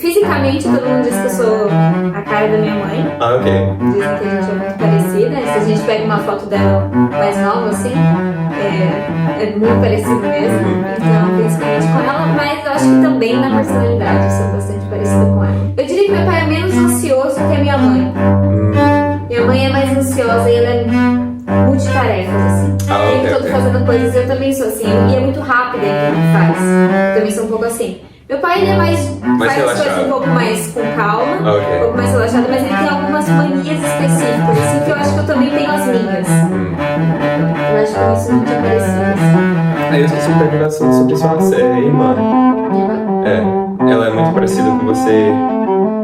Fisicamente, todo mundo diz que eu sou a cara da minha mãe. Ah, ok. Dizem que a gente é muito parecida. Se a gente pega uma foto dela mais nova, assim, é muito parecido mesmo. Então, principalmente com ela, mas eu acho que também na personalidade eu sou bastante parecida com ela. Eu diria que meu pai é menos ansioso que a minha mãe. Minha mãe é mais ansiosa e ela é multitarefas, assim. O tempo todo fazendo coisas, eu também sou assim. E é muito rápida em tudo que faz. Eu também sou um pouco assim. Meu pai, ele é faz as coisas um pouco mais com calma, um pouco mais relaxado, mas ele tem algumas manias específicas, assim, que eu acho que eu também tenho as minhas. Eu acho que isso não tinha parecido, assim. Aí eu esqueci de perguntar sobre sua irmã. Ela é muito parecida com você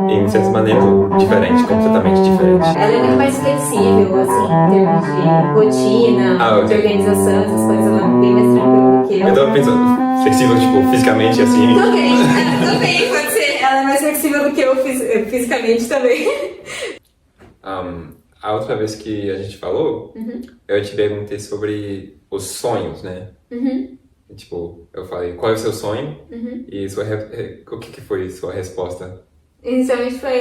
em certas maneiras ou diferente, completamente diferente? Ela é muito mais flexível, assim, em termos de rotina, de organização, essas coisas, ela é bem mais tranquila do que eu. Eu tava pensando, flexível, tipo, fisicamente, assim? Também pode ser. Ela é mais flexível do que eu fisicamente também. A outra vez que a gente falou, eu te perguntei sobre os sonhos, né? Tipo, eu falei, qual é o seu sonho? E o que foi sua resposta? Inicialmente foi,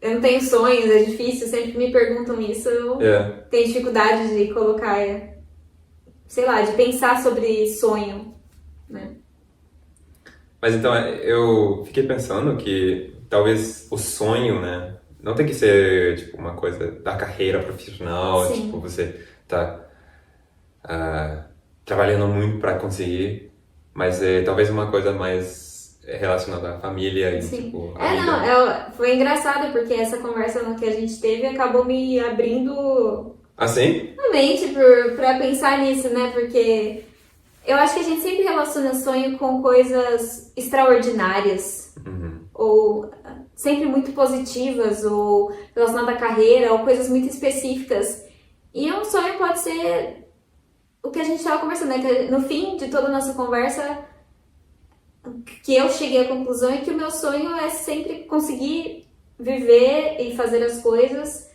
eu não tenho sonhos, é difícil, sempre que me perguntam isso, eu tenho dificuldade de colocar, sei lá, de pensar sobre sonho, né? Mas então, eu fiquei pensando que talvez o sonho, né, não tem que ser, tipo, uma coisa da carreira profissional, Sim. tipo, você tá trabalhando muito para conseguir, mas talvez uma coisa mais relacionada à família e, Sim. tipo, foi engraçado, porque essa conversa que a gente teve acabou me abrindo assim? a mente pra pensar nisso, né, porque eu acho que a gente sempre relaciona sonho com coisas extraordinárias, ou sempre muito positivas, ou relacionadas à carreira, ou coisas muito específicas. E um sonho pode ser o que a gente estava conversando, né? Que no fim de toda a nossa conversa, que eu cheguei à conclusão é que o meu sonho é sempre conseguir viver e fazer as coisas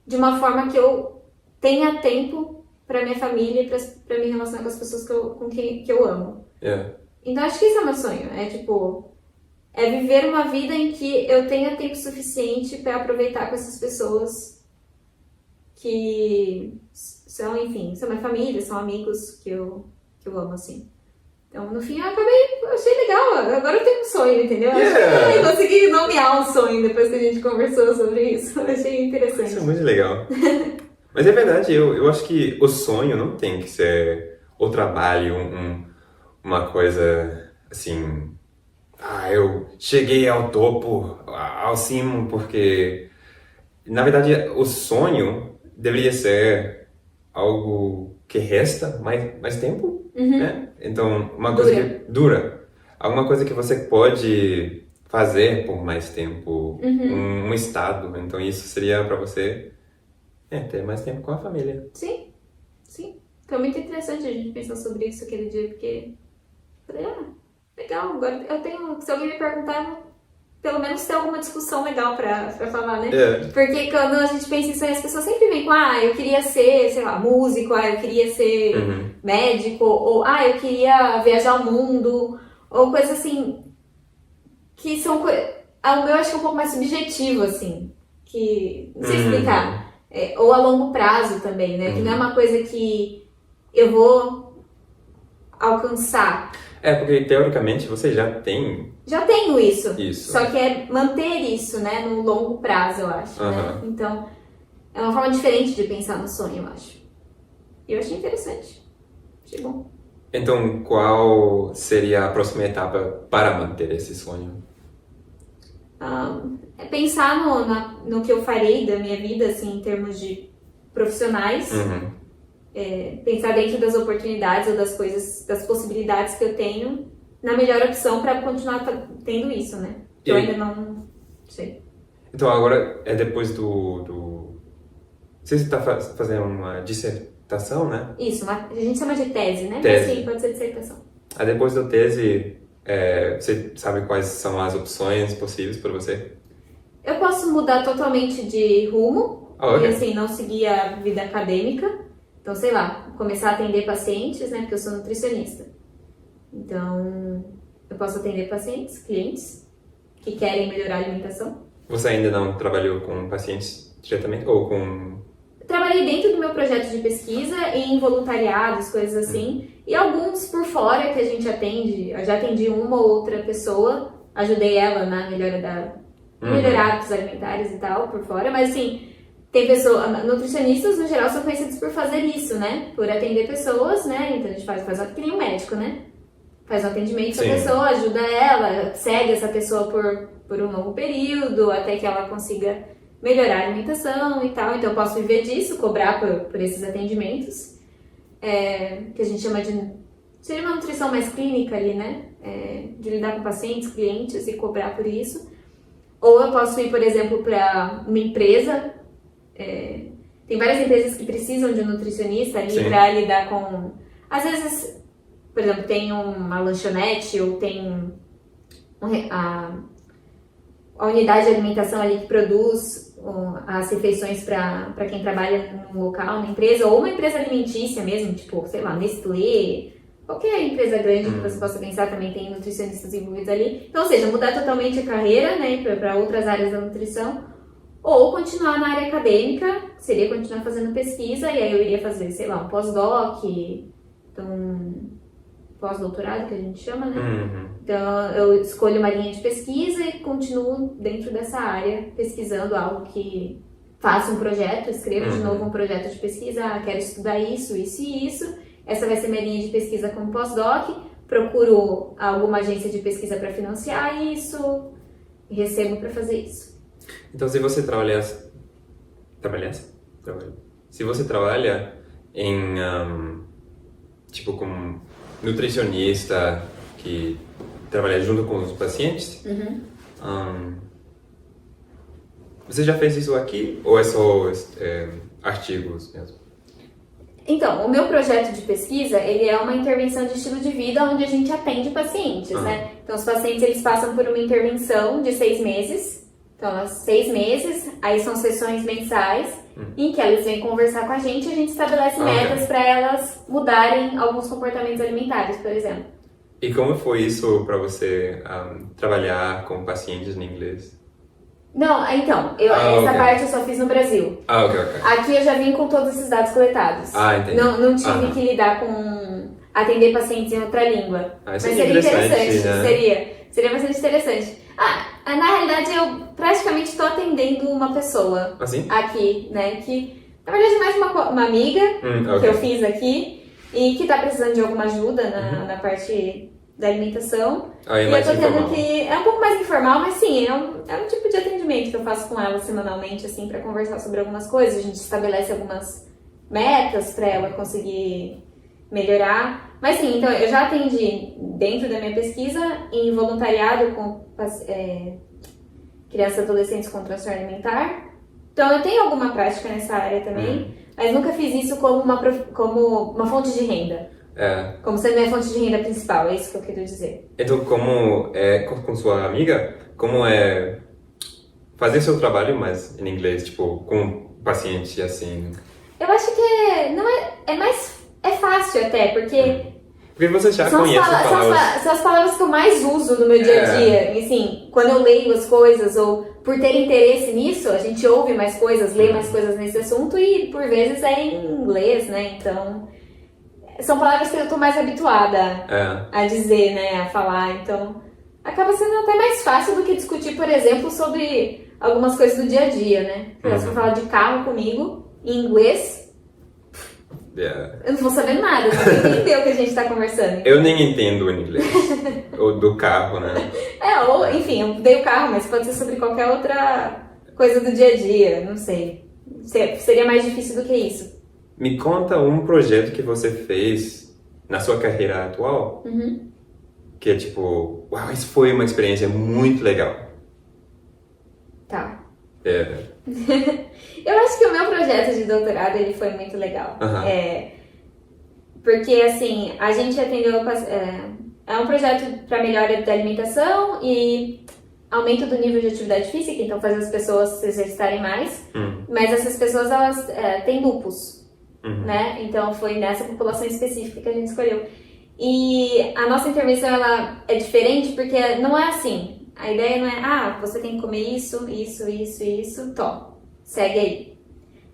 de uma forma que eu tenha tempo para minha família e para me relacionar com as pessoas com quem eu amo. Então acho que isso é meu sonho, é viver uma vida em que eu tenha tempo suficiente para aproveitar com essas pessoas que são, enfim, são minha família, são amigos que eu amo, assim. Então, no fim, eu achei legal, agora eu tenho um sonho, entendeu? Eu consegui nomear um sonho depois que a gente conversou sobre isso, eu achei interessante. Isso é muito legal. Mas é verdade, eu acho que o sonho não tem que ser o trabalho, uma coisa assim... eu cheguei ao topo, ao cimo, porque... Na verdade, o sonho deveria ser algo que resta mais tempo, né? Então, uma coisa que dura. Alguma coisa que você pode fazer por mais tempo, um estado. Então, isso seria para você ter mais tempo com a família. Sim. Foi muito interessante a gente pensar sobre isso aquele dia, porque... Falei, legal, agora eu tenho... Se alguém me perguntar, pelo menos ter alguma discussão legal pra falar, né? Porque quando a gente pensa em sonho, as pessoas sempre vêm com, eu queria ser, sei lá, músico, eu queria ser médico, ou, eu queria viajar ao mundo, ou coisas assim, que são... O meu acho que é um pouco mais subjetivo, assim, que... Não sei explicar. Ou a longo prazo também, né? Que não é uma coisa que eu vou alcançar. Porque teoricamente você já tem... Já tenho isso. Isso. Só que é manter isso, né? No longo prazo, eu acho, né? Então, é uma forma diferente de pensar no sonho, eu acho. E eu achei interessante. Achei bom. Então, qual seria a próxima etapa para manter esse sonho? É pensar no que eu farei da minha vida, assim, em termos de profissionais. Pensar dentro das oportunidades ou das coisas, das possibilidades que eu tenho, na melhor opção para continuar tendo isso, né? Eu ainda não sei. Então agora é depois do... Você está fazendo uma dissertação, né? Isso, a gente chama de tese, né? Tese. Mas sim, pode ser dissertação. Depois da tese, você sabe quais são as opções possíveis para você? Eu posso mudar totalmente de rumo, Ok. e assim, não seguir a vida acadêmica. Então, sei lá, começar a atender pacientes, né? Porque eu sou nutricionista. Então, eu posso atender pacientes, clientes, que querem melhorar a alimentação. Você ainda não trabalhou com pacientes diretamente ou com... Trabalhei dentro do meu projeto de pesquisa em voluntariados, coisas assim, e alguns por fora que a gente atende. Eu já atendi uma ou outra pessoa, ajudei ela na melhorar hábitos alimentares e tal, por fora, mas assim, tem pessoas, nutricionistas no geral são conhecidos por fazer isso, né? Por atender pessoas, né? Então a gente faz que nem um médico, né? Faz um atendimento com a pessoa, ajuda ela, segue essa pessoa por um longo período, até que ela consiga melhorar a alimentação e tal. Então eu posso viver disso, cobrar por esses atendimentos, que a gente chama de... Seria uma nutrição mais clínica ali, né? De lidar com pacientes, clientes e cobrar por isso. Ou eu posso ir, por exemplo, para uma empresa. Tem várias empresas que precisam de um nutricionista ali para lidar com... Às vezes, por exemplo, tem uma lanchonete ou tem a unidade de alimentação ali que produz as refeições para quem trabalha num local, na empresa, ou uma empresa alimentícia mesmo, tipo, sei lá, Nestlé, qualquer empresa grande que você possa pensar também tem nutricionistas envolvidos ali. Então, ou seja, mudar totalmente a carreira, né, para outras áreas da nutrição, ou continuar na área acadêmica, seria continuar fazendo pesquisa, e aí eu iria fazer, sei lá, um pós-doc, então, pós-doutorado, que a gente chama, né? Então, eu escolho uma linha de pesquisa e continuo dentro dessa área, pesquisando algo que faça um projeto, escrevo de novo um projeto de pesquisa, quero estudar isso, isso e isso. Essa vai ser minha linha de pesquisa como pós-doc, procuro alguma agência de pesquisa para financiar isso, e recebo para fazer isso. Então, se você Se você trabalha em, tipo, como nutricionista que trabalha junto com os pacientes, você já fez isso aqui ou é só artigos mesmo? Então, o meu projeto de pesquisa, ele é uma intervenção de estilo de vida onde a gente atende pacientes, né? Então, os pacientes, eles passam por uma intervenção de 6 meses. Então, 6 meses, aí são sessões mensais, em que elas vêm conversar com a gente e a gente estabelece metas para elas mudarem alguns comportamentos alimentares, por exemplo. E como foi isso para você trabalhar com pacientes em inglês? Não, então, essa parte eu só fiz no Brasil. Ok. Aqui eu já vim com todos esses dados coletados. Entendi. Não tive que lidar com atender pacientes em outra língua. Mas seria interessante, né? Seria bastante interessante. Na realidade, eu praticamente estou atendendo uma pessoa aqui, né? Que, na verdade, é mais uma amiga que eu fiz aqui e que está precisando de alguma ajuda na parte da alimentação. E eu tô tendo que... É um pouco mais informal, mas sim, é um tipo de atendimento que eu faço com ela semanalmente, assim, para conversar sobre algumas coisas. A gente estabelece algumas metas para ela conseguir melhorar. Mas sim, então eu já atendi dentro da minha pesquisa em voluntariado com crianças e adolescentes com transtorno alimentar. Então eu tenho alguma prática nessa área também, mas nunca fiz isso como uma fonte de renda. Como sendo minha fonte de renda principal, é isso que eu quero dizer. Então, como com sua amiga, como é fazer seu trabalho, mas em inglês, tipo, com paciente assim? Eu acho que é fácil até, porque você já conhece as palavras. São as palavras que eu mais uso no meu dia a dia. Assim, quando eu leio as coisas ou por ter interesse nisso, a gente ouve mais coisas, lê mais coisas nesse assunto e por vezes é em inglês, né? Então, são palavras que eu tô mais habituada a dizer, né? A falar. Então, acaba sendo até mais fácil do que discutir, por exemplo, sobre algumas coisas do dia a dia, né? Se você for falar de carro comigo, em inglês, eu não vou saber nada, eu não vou entender o que a gente tá conversando. Eu nem entendo o inglês. Ou do carro, né? Ou, enfim, eu dei o carro, mas pode ser sobre qualquer outra coisa do dia a dia, não sei. Seria mais difícil do que isso. Me conta um projeto que você fez na sua carreira atual, que é tipo, uau, isso foi uma experiência muito legal. Tá. Eu acho que o meu projeto de doutorado ele foi muito legal. Porque, assim, a gente atendeu... É um projeto para melhora da alimentação e aumento do nível de atividade física, então fazer as pessoas se exercitarem mais. Mas essas pessoas, elas têm lupus, né? Então foi nessa população específica que a gente escolheu. E a nossa intervenção, ela é diferente porque não é assim. a ideia não é, você tem que comer isso, isso, isso e isso, segue aí.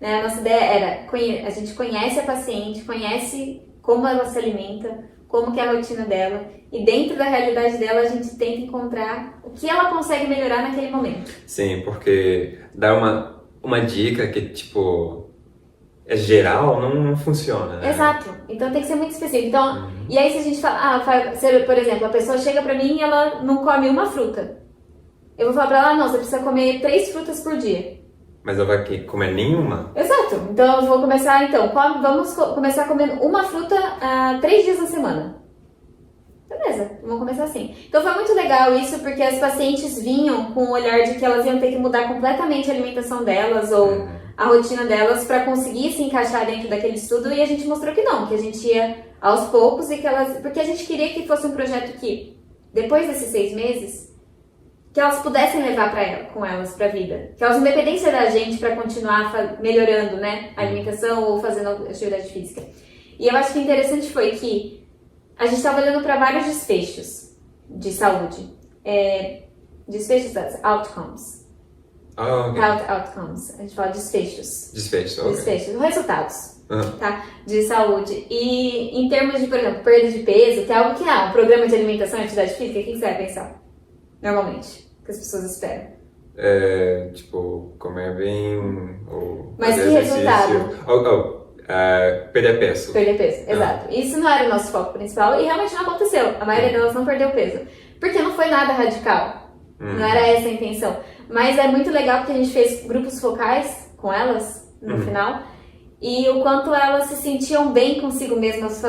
Né? A nossa ideia era, a gente conhece a paciente, conhece como ela se alimenta, como que é a rotina dela, e dentro da realidade dela a gente tenta encontrar o que ela consegue melhorar naquele momento. Sim, porque dar uma dica que, tipo, é geral, não funciona, né? Exato. Então tem que ser muito específico. Então, e aí se a gente fala, por exemplo, a pessoa chega pra mim e ela não come uma fruta. Eu vou falar pra ela, não, você precisa comer 3 frutas por dia. Mas ela vai comer nenhuma? Exato. Então eu vou começar, vamos começar comendo uma fruta 3 dias na semana. Beleza, vamos começar assim. Então foi muito legal isso, porque as pacientes vinham com o olhar de que elas iam ter que mudar completamente a alimentação delas ou a rotina delas para conseguir se encaixar dentro daquele estudo, e a gente mostrou que não, que a gente ia aos poucos e que porque a gente queria que fosse um projeto que, depois desses 6 meses, que elas pudessem levar com elas para a vida, que elas não dependessem da gente para continuar melhorando, né, a alimentação ou fazendo atividade física. E eu acho que interessante foi que a gente estava olhando para vários desfechos de saúde, desfechos das outcomes. Okay. Health outcomes, a gente fala desfechos. Desfechos, ok. Desfechos, resultados, tá? De saúde. E em termos de, por exemplo, perda de peso, que é algo que um programa de alimentação e atividade física, o que você vai pensar? Normalmente, que as pessoas esperam. Tipo, comer bem, ou mas fazer que exercício. resultado? Perder peso. Perder peso, exato. Isso não era o nosso foco principal e realmente não aconteceu. A maioria delas não perdeu peso. Porque não foi nada radical. Não era essa a intenção. Mas é muito legal porque a gente fez grupos focais com elas no final. E o quanto elas se sentiam bem consigo mesmas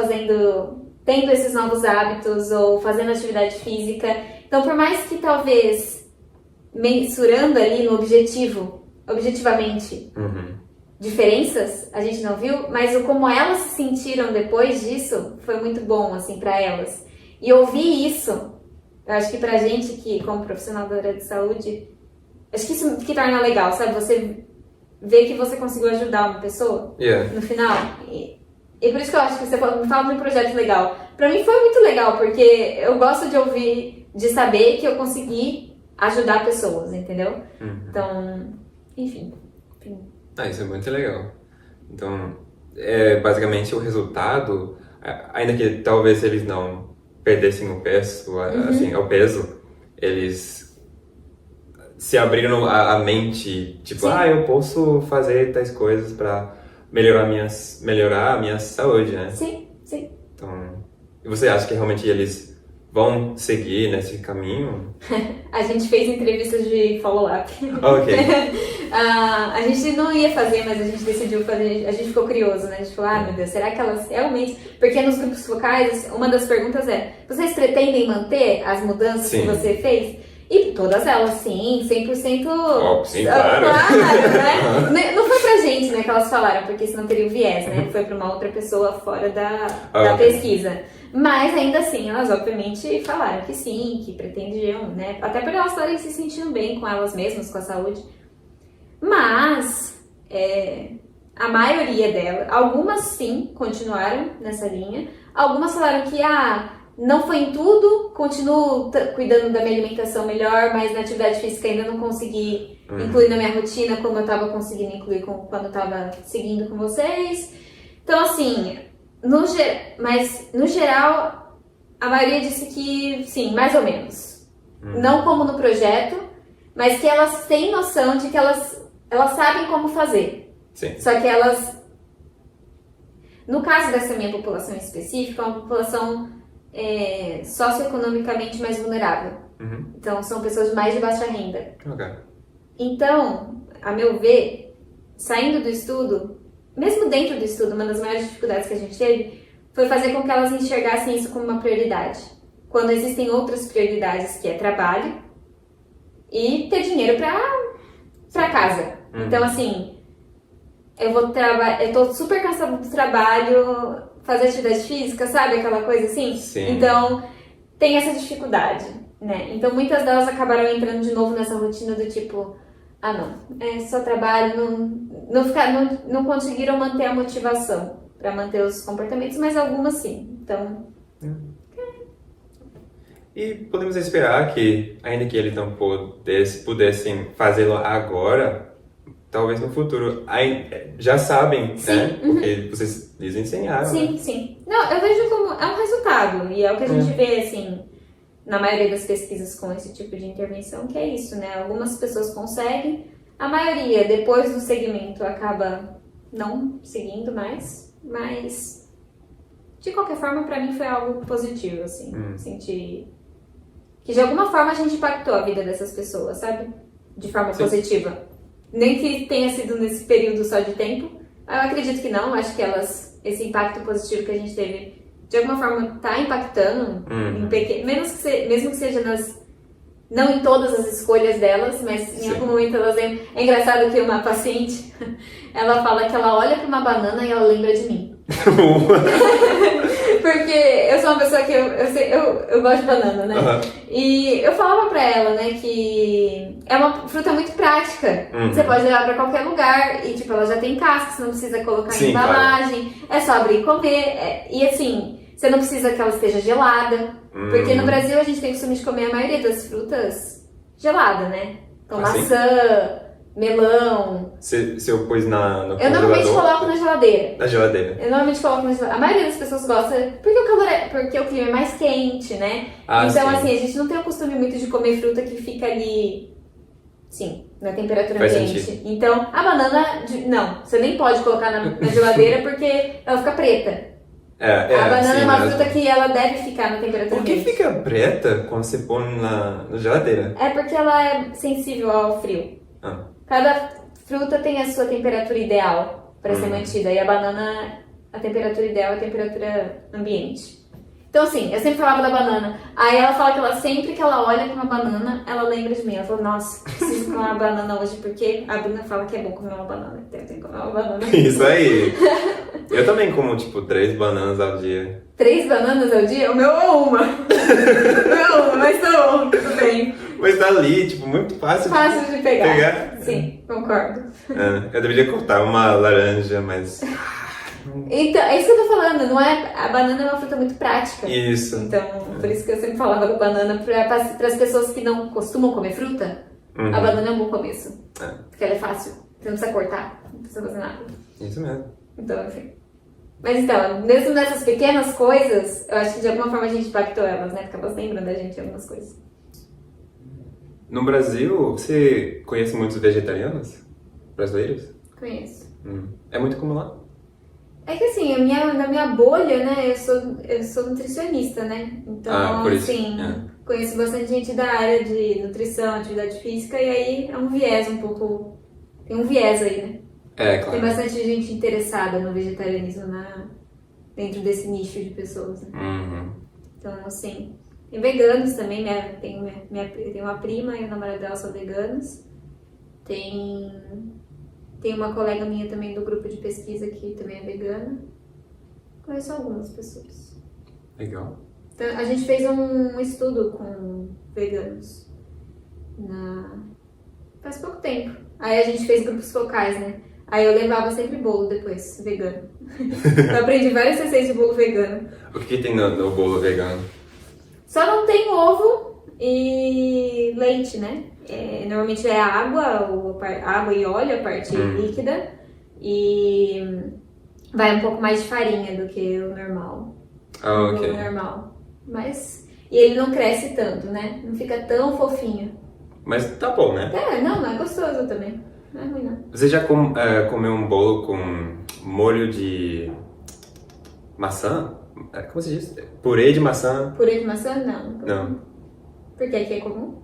tendo esses novos hábitos ou fazendo atividade física. Então, por mais que talvez mensurando ali no objetivamente, diferenças a gente não viu, mas como elas se sentiram depois disso foi muito bom, assim, pra elas. E ouvir isso, eu acho que pra gente que, como profissional da área de saúde, acho que isso que torna legal, sabe? Você ver que você conseguiu ajudar uma pessoa no final. E por isso que eu acho que você me fala de um projeto legal. Pra mim foi muito legal, porque eu gosto de ouvir, de saber que eu consegui ajudar pessoas, entendeu? Então, enfim. Isso é muito legal. Então, basicamente o resultado, ainda que talvez eles não perdessem o peso, assim, o peso, eles se abriram a mente, tipo, eu posso fazer tais coisas para melhorar a minha saúde, né? Sim. Então, e você acha que realmente eles vão seguir nesse caminho? A gente fez entrevistas de follow-up. Ok. A gente não ia fazer, mas a gente decidiu fazer, a gente ficou curioso, né? A gente falou, meu Deus, será que elas realmente... Porque nos grupos focais, uma das perguntas vocês pretendem manter as mudanças que você fez? E todas elas, sim, 100%... Sim, claro. Né? Não foi pra gente, né, que elas falaram, porque senão teria o viés, né? Foi pra uma outra pessoa fora da pesquisa. Mas ainda assim, elas obviamente falaram que sim, que pretendiam, né? Até porque elas estarem se sentindo bem com elas mesmas, com a saúde. Mas a maioria delas, algumas sim, continuaram nessa linha. Algumas falaram que não foi em tudo, continuo cuidando da minha alimentação melhor, mas na atividade física ainda não consegui incluir na minha rotina como eu estava conseguindo incluir quando eu estava seguindo com vocês. Então, assim, mas no geral, a maioria disse que sim, mais ou menos. Não como no projeto, mas que elas têm noção de que elas sabem como fazer. Sim. Só que elas, no caso dessa minha população específica, é uma população socioeconomicamente mais vulnerável. Então, são pessoas mais de baixa renda. Okay. Então, a meu ver, saindo do estudo, mesmo dentro do estudo, uma das maiores dificuldades que a gente teve foi fazer com que elas enxergassem isso como uma prioridade. Quando existem outras prioridades, que é trabalho e ter dinheiro pra casa. Então, assim, eu tô super cansada do trabalho, fazer atividade física, sabe? Aquela coisa assim. Sim. Então, tem essa dificuldade, né? Então, muitas delas acabaram entrando de novo nessa rotina do tipo, não, é só trabalho, não conseguiram manter a motivação para manter os comportamentos, mas algumas sim. Então... E podemos esperar que, ainda que eles não pudessem fazê-lo agora, talvez no futuro já sabem, Sim, né? Porque vocês lhes ensinaram, sim, né? sim. Não, eu vejo como é um resultado, e é o que a gente vê, assim, na maioria das pesquisas com esse tipo de intervenção, que é isso, né? Algumas pessoas conseguem, a maioria, depois do segmento, acaba não seguindo mais, mas, de qualquer forma, pra mim foi algo positivo, assim, sentir que de alguma forma a gente impactou a vida dessas pessoas, sabe? De forma positiva. Nem que tenha sido nesse período só de tempo, eu acredito que não, acho que esse impacto positivo que a gente teve, de alguma forma tá impactando, mesmo que seja não em todas as escolhas delas, mas em algum momento elas lembram. É engraçado que uma paciente, ela fala que ela olha pra uma banana e ela lembra de mim. Porque eu sou uma pessoa que eu gosto de banana, né? E eu falava pra ela, né, que é uma fruta muito prática. Você pode levar pra qualquer lugar e, tipo, ela já tem casca, você não precisa colocar em embalagem. Claro. É só abrir e comer. E, assim, você não precisa que ela esteja gelada. Porque no Brasil a gente tem o costume de comer a maioria das frutas gelada, né? Então, maçã, melão. Você pôs no congelador? Eu normalmente coloco na geladeira. Na geladeira. Eu normalmente coloco na geladeira. A maioria das pessoas gosta porque o calor porque o clima é mais quente, né? Então, assim, a gente não tem o costume muito de comer fruta que fica ali, sim, na temperatura ambiente. Então, a banana, não, você nem pode colocar na geladeira porque ela fica preta. A banana é uma fruta que ela deve ficar na temperatura ambiente. Por que fica preta quando você põe na geladeira? É porque ela é sensível ao frio. Cada fruta tem a sua temperatura ideal para ser mantida. E a banana, a temperatura ideal é a temperatura ambiente. Então, assim, eu sempre falava da banana. Aí ela fala que sempre que ela olha para uma banana, ela lembra de mim. Ela falou, nossa, preciso comer uma banana hoje, porque a Bruna fala que é bom comer uma banana. Então eu tenho que comer uma banana. Isso aí. Eu também como, tipo, 3 bananas ao dia. 3 bananas ao dia? O meu é uma. O meu é uma, mas tá bom, tudo bem. Mas tá ali, tipo, muito fácil de pegar. Sim, concordo. Eu deveria cortar uma laranja, mas... Então, é isso que eu tô falando, não é? A banana é uma fruta muito prática. Isso. Então, por isso que eu sempre falava da banana para as pessoas que não costumam comer fruta, a banana é um bom começo. Porque ela é fácil, você não precisa cortar, não precisa fazer nada. Isso mesmo. Então, enfim. Mas então, mesmo nessas pequenas coisas, eu acho que de alguma forma a gente impactou elas, né? Porque elas lembram da gente algumas coisas. No Brasil, você conhece muitos vegetarianos brasileiros? Conheço. É muito comum lá? É que assim, na minha bolha, né, eu sou nutricionista, né? Então, por isso. assim, conheço bastante gente da área de nutrição, atividade física, e aí é um viés um pouco... Tem um viés aí, né? Claro. Tem bastante gente interessada no vegetarianismo dentro desse nicho de pessoas, né? Então, assim... Tem veganos também, tenho uma prima e o namorado dela são veganos. Tem uma colega minha também do grupo de pesquisa que também é vegana. Conheço algumas pessoas. Legal. Então, a gente fez um estudo com veganos faz pouco tempo. Aí a gente fez grupos focais, né? Aí eu levava sempre bolo depois, vegano. Eu aprendi várias receitas de bolo vegano. O que tem no bolo vegano? Só não tem ovo e leite, né? Normalmente é água e óleo, a parte líquida. E vai um pouco mais de farinha do que o normal. Ok. O normal. E ele não cresce tanto, né? Não fica tão fofinho. Mas tá bom, né? Não é gostoso também. Não é ruim, não. Você já comeu um bolo com molho de maçã? Como se diz? Purê de maçã? Purê de maçã? Não. Não. Por que é comum?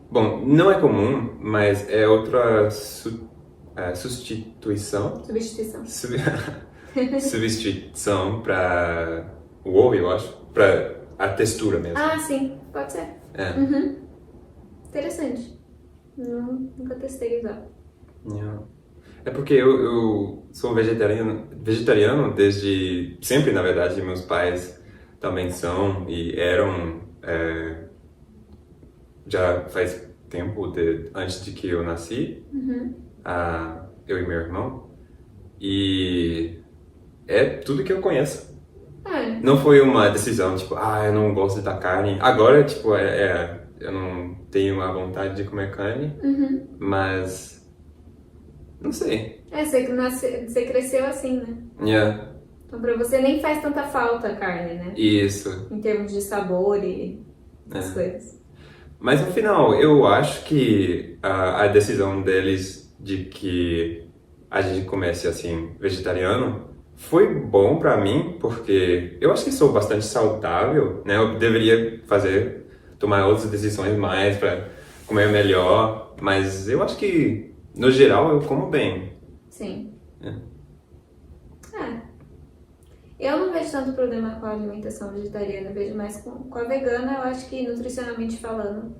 Bom, não é comum, mas é outra substituição. Substituição para o ovo, eu acho. Para a textura mesmo. Ah, sim. Pode ser. Interessante. Nunca testei usar. É porque eu sou vegetariano desde sempre, na verdade. Meus pais também são e eram já faz tempo antes de que eu nasci, eu e meu irmão, e é tudo que eu conheço. Não foi uma decisão, tipo, eu não gosto da carne. Agora, tipo, eu não tenho a vontade de comer carne, mas não sei. Você cresceu assim, né? Yeah. Então pra você nem faz tanta falta a carne, né? Isso. Em termos de sabor e as coisas. Mas no final, eu acho que a decisão deles de que a gente comece assim, vegetariano, foi bom pra mim, porque eu acho que sou bastante saudável, né? Eu deveria tomar outras decisões mais pra comer melhor, mas eu acho que, no geral, eu como bem. Sim. Eu não vejo tanto problema com a alimentação vegetariana, vejo mais com a vegana. Eu acho que, nutricionalmente falando,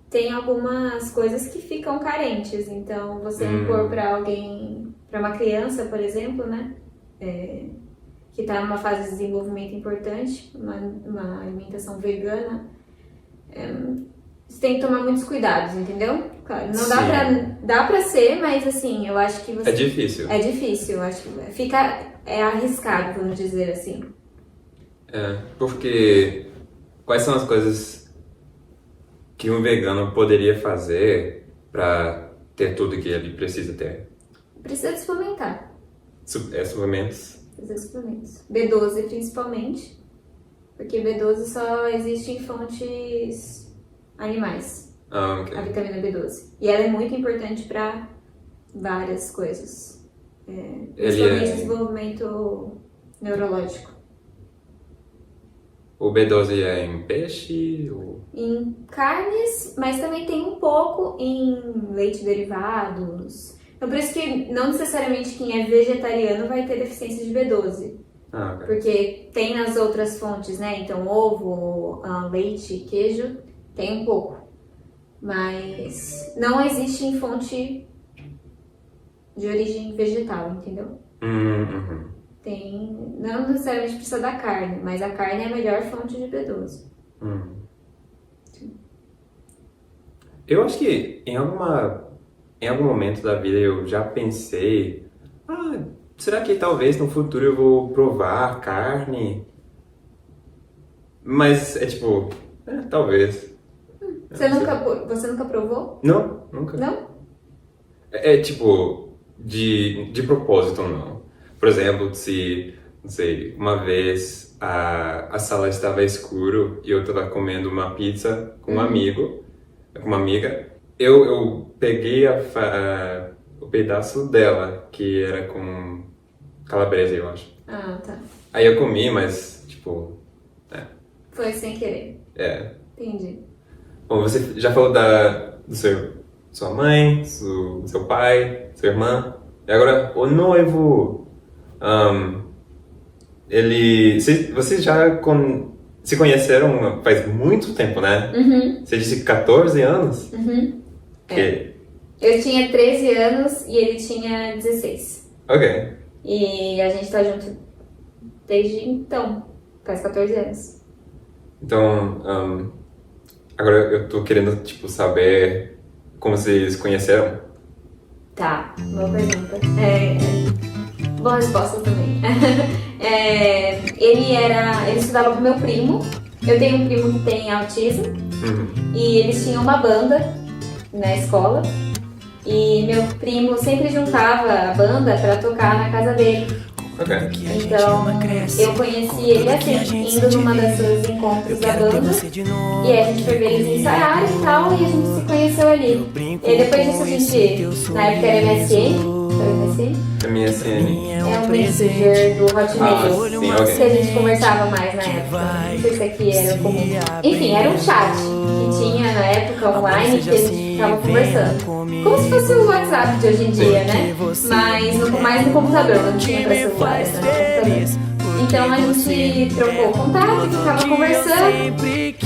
tem algumas coisas que ficam carentes. Então, você impor pra alguém, pra uma criança, por exemplo, né, que tá numa fase de desenvolvimento importante, uma alimentação vegana, você tem que tomar muitos cuidados, entendeu? Claro, não dá pra ser, mas assim, eu acho que você... É difícil. É difícil, eu acho que é arriscado, vamos dizer assim. Porque quais são as coisas que um vegano poderia fazer pra ter tudo que ele precisa ter? Precisa de suplementar. Suplementos? Precisa de suplementos. B12 principalmente, porque B12 só existe em fontes animais. Ok. A vitamina B12. E ela é muito importante para várias coisas. Principalmente desenvolvimento neurológico. O B12 é em peixe? Em carnes, mas também tem um pouco em leite derivados. Então por isso que não necessariamente quem é vegetariano vai ter deficiência de B12. Ok. Porque tem nas outras fontes, né? Então ovo, leite, queijo, tem um pouco. Mas não existe em fonte de origem vegetal, entendeu? Não necessariamente precisa da carne, mas a carne é a melhor fonte de B12. Eu acho que em algum momento da vida eu já pensei, será que talvez no futuro eu vou provar carne? Mas é tipo, talvez. Você nunca provou? Não, nunca. Não? É tipo, de propósito não. Por exemplo, se, não sei, uma vez a sala estava escuro e eu estava comendo uma pizza com um amigo, com uma amiga, eu peguei o pedaço dela, que era com calabresa, eu acho. Tá. Aí eu comi, mas, tipo... Foi sem querer. Entendi. Bom, você já falou sua mãe, do seu pai, sua irmã. E agora, o noivo... Vocês já se conheceram faz muito tempo, né? Você disse 14 anos? Eu tinha 13 anos e ele tinha 16. Ok. E a gente tá junto desde então, faz 14 anos. Então, agora eu tô querendo, tipo, saber como vocês conheceram. Tá, boa pergunta. Boa resposta também. Ele estudava com meu primo. Eu tenho um primo que tem autismo. E eles tinham uma banda na escola. E meu primo sempre juntava a banda pra tocar na casa dele. Ok. Então, eu conheci ele assim, indo numa desses encontros da banda. E aí a gente foi ver eles ensaiarem e tal, e a gente se conheceu ali. E depois disso a gente, na época era MSN, sabe MSN? MSN. É um messenger do Hotmail, sim, ok. que a gente conversava mais na época. Não sei se aqui era comum. Enfim, era um chat que tinha na época online que a gente ficava conversando. Como se fosse o WhatsApp de hoje em dia, né? Mas mais no computador, não tinha pra celular, né? No computador. Então a gente trocou contato, ficava conversando.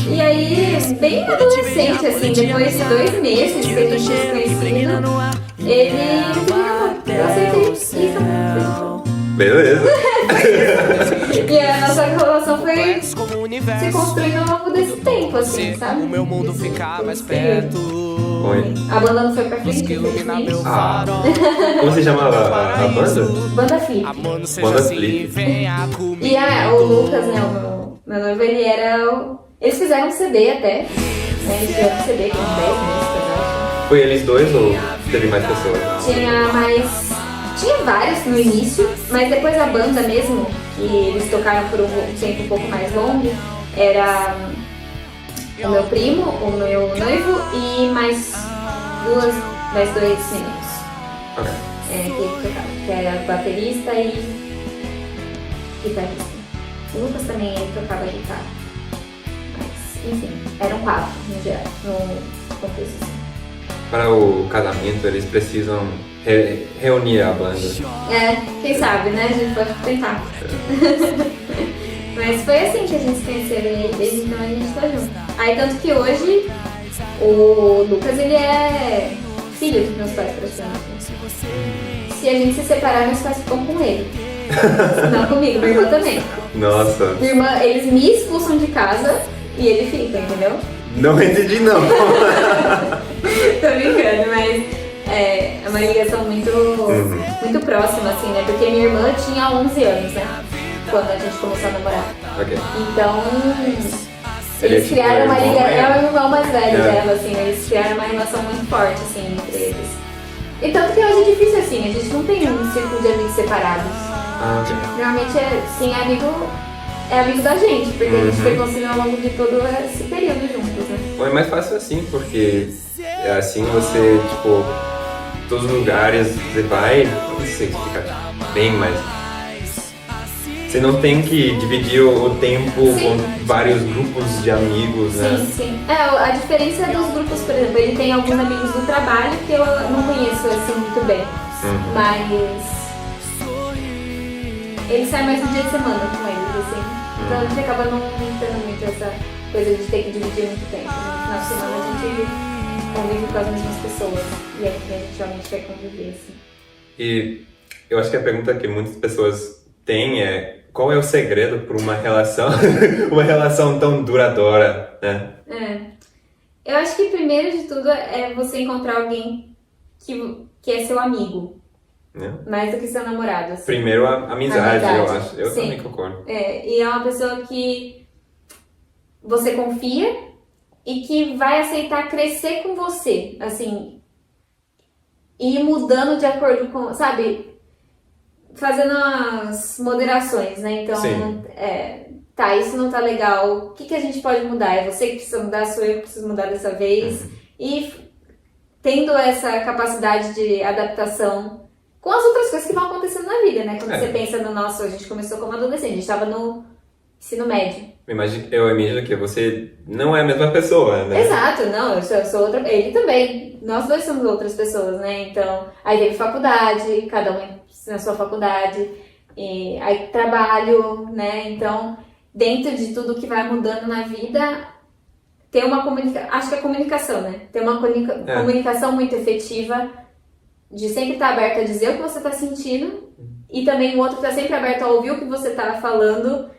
E aí, bem adolescente, assim, depois de 2 meses que a gente se conhecido, ele me pediu, eu aceitei. Beleza. E a nossa relação foi se construindo ao longo desse tempo, assim, sabe? O meu mundo ficar mais perto. Oi. A banda não foi pra frente, infelizmente. Ah, como se chamava a banda? Banda Flip. Banda Flip. E o Lucas, né, o meu noivo, ele era o... Eles fizeram um CD até, né? Eles fizeram um CD com 10 músicas, eu acho. Foi eles dois ou teve mais pessoas? Tinha vários no início, mas depois a banda mesmo, que eles tocaram por um tempo um pouco mais longo, era o meu primo, o meu noivo e mais dois meninos. Ok. Que tocavam, que era baterista e guitarrista. O Lucas também ele tocava guitarra. Mas, enfim, eram 4 no geral, no contexto assim. Para o casamento, eles precisam reunir a banda. Quem sabe, né? A gente pode tentar. Mas foi assim que a gente se conheceu, e desde então a gente tá junto. Aí tanto que hoje o Lucas, ele é filho dos meus pais, praticamente. Se a gente se separar, meus pais ficam com ele. Não comigo, minha irmã também. Nossa. Minha irmã, eles me expulsam de casa e ele fica, entendeu? Não entendi, não. Tô brincando, mas é uma ligação muito próxima, assim, né? Porque minha irmã tinha 11 anos, né? Quando a gente começou a namorar. Ok. Então, Ele eles criaram uma ligação. É o irmão mais velho dela, assim, né? Eles criaram uma relação muito forte, assim, entre eles. E tanto que hoje é difícil, assim, a gente não tem um círculo de amigos separados. Ah, ok. Normalmente, quem é amigo da gente, porque a gente foi construindo ao longo de todo esse período juntos, né? Bom, é mais fácil assim, porque assim você, tipo, todos os lugares você vai, não sei explicar bem, mas você não tem que dividir o tempo com vários grupos de amigos, né? Sim. A diferença dos grupos, por exemplo, ele tem alguns amigos do trabalho que eu não conheço assim muito bem, mas ele sai mais no dia de semana com eles, assim. Então a gente acaba não tendo muito essa coisa de ter que dividir muito tempo. No final de semana a gente convive com as mesmas pessoas e é que a gente realmente quer conviver, assim. E eu acho que a pergunta que muitas pessoas têm é: qual é o segredo para uma relação, uma relação tão duradoura, né? Eu acho que primeiro de tudo é você encontrar alguém que é seu amigo. Mais do que seu namorado. Assim. Primeiro a amizade, eu acho. Eu também concordo. E é uma pessoa que você confia e que vai aceitar crescer com você. Assim, e ir mudando de acordo com, sabe? Fazendo as moderações, né? Então, isso não tá legal. O que a gente pode mudar? É você que precisa mudar, sou eu que preciso mudar dessa vez. E tendo essa capacidade de adaptação com as outras coisas que vão acontecendo na vida, né? Quando você pensa no nosso... A gente começou como adolescente, a gente estava no ensino médio. Eu imagino que você não é a mesma pessoa, né? Exato, não, eu sou outra... Ele também. Nós dois somos outras pessoas, né? Então, aí teve faculdade, cada um na sua faculdade. E aí trabalho, né? Então, dentro de tudo que vai mudando na vida, ter uma comunicação... Acho que é comunicação, né? Ter uma comunicação muito efetiva... De sempre estar aberto a dizer o que você está sentindo e também o outro está sempre aberto a ouvir o que você está falando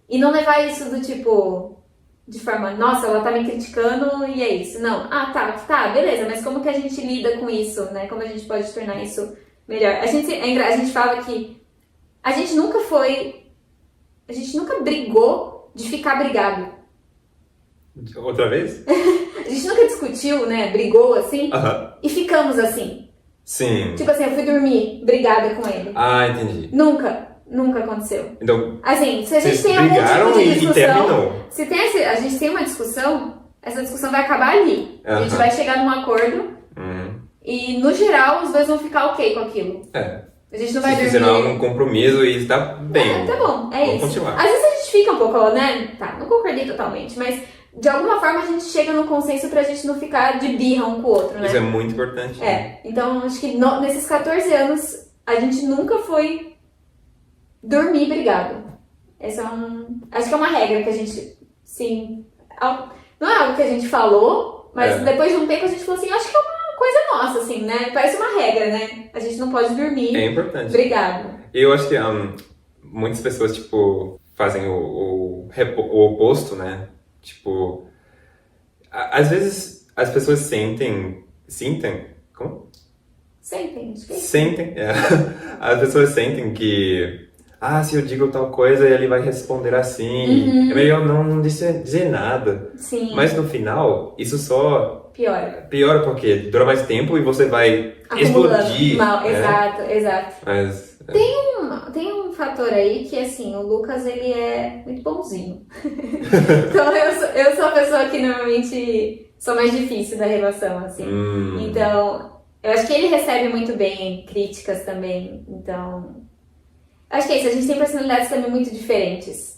e não levar isso do tipo, de forma, nossa, ela tá me criticando e é isso. Não, tá, beleza, mas como que a gente lida com isso, né? Como a gente pode tornar isso melhor? A gente fala que a gente nunca brigou de ficar brigado. Outra vez? A gente nunca discutiu, né? Brigou assim e ficamos assim. Sim. Tipo assim, eu fui dormir brigada com ele. Ah, entendi. Nunca aconteceu. Então, assim, se a gente tem algum tipo de discussão, e terminou. A gente tem uma discussão, essa discussão vai acabar ali. A gente vai chegar num acordo e, no geral, os dois vão ficar ok com aquilo. A gente não vai dormir. Se fizer um compromisso e está bem. Tá bom, Vamos continuar. Às vezes a gente fica um pouco, né? Tá, não concordei totalmente, mas de alguma forma a gente chega num consenso pra gente não ficar de birra um com o outro, né? Isso é muito importante. Então acho que nesses 14 anos a gente nunca foi dormir brigado. Acho que é uma regra que a gente, sim, não é algo que a gente falou, mas depois de um tempo a gente falou assim, acho que é uma coisa nossa, assim, né? Parece uma regra, né? A gente não pode dormir É importante. brigado. Eu acho que muitas pessoas, tipo, fazem o oposto, né? Tipo, às vezes as pessoas sentem, como? Sentem, acho que é isso. Sentem, as pessoas sentem que, se eu digo tal coisa, ele vai responder assim, é melhor não dizer nada. Sim. Mas no final, isso só piora porque dura mais tempo e você vai explodir. Mal, né? exato. Mas, Tem um fator aí que, assim, o Lucas, ele é muito bonzinho. Então, eu sou a pessoa que normalmente sou mais difícil da relação, assim. Então, eu acho que ele recebe muito bem críticas também. Então, acho que é isso. A gente tem personalidades também muito diferentes.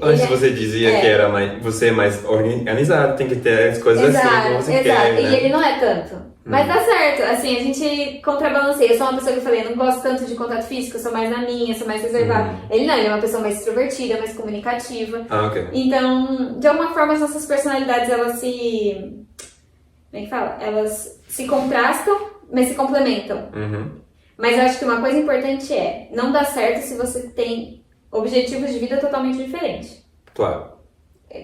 Antes você dizia que você é mais organizado, tem que ter as coisas assim como você quer. E ele não é tanto. Mas dá certo, assim, a gente contrabalanceia. Eu sou uma pessoa que eu falei, não gosto tanto de contato físico, eu sou mais na minha, sou mais reservada. Ele não, ele é uma pessoa mais extrovertida, mais comunicativa. Ok. Então, de alguma forma, as nossas personalidades, elas se... Como é que fala? Elas se contrastam, mas se complementam. Mas eu acho que uma coisa importante é, não dá certo se você tem objetivos de vida totalmente diferentes. Claro.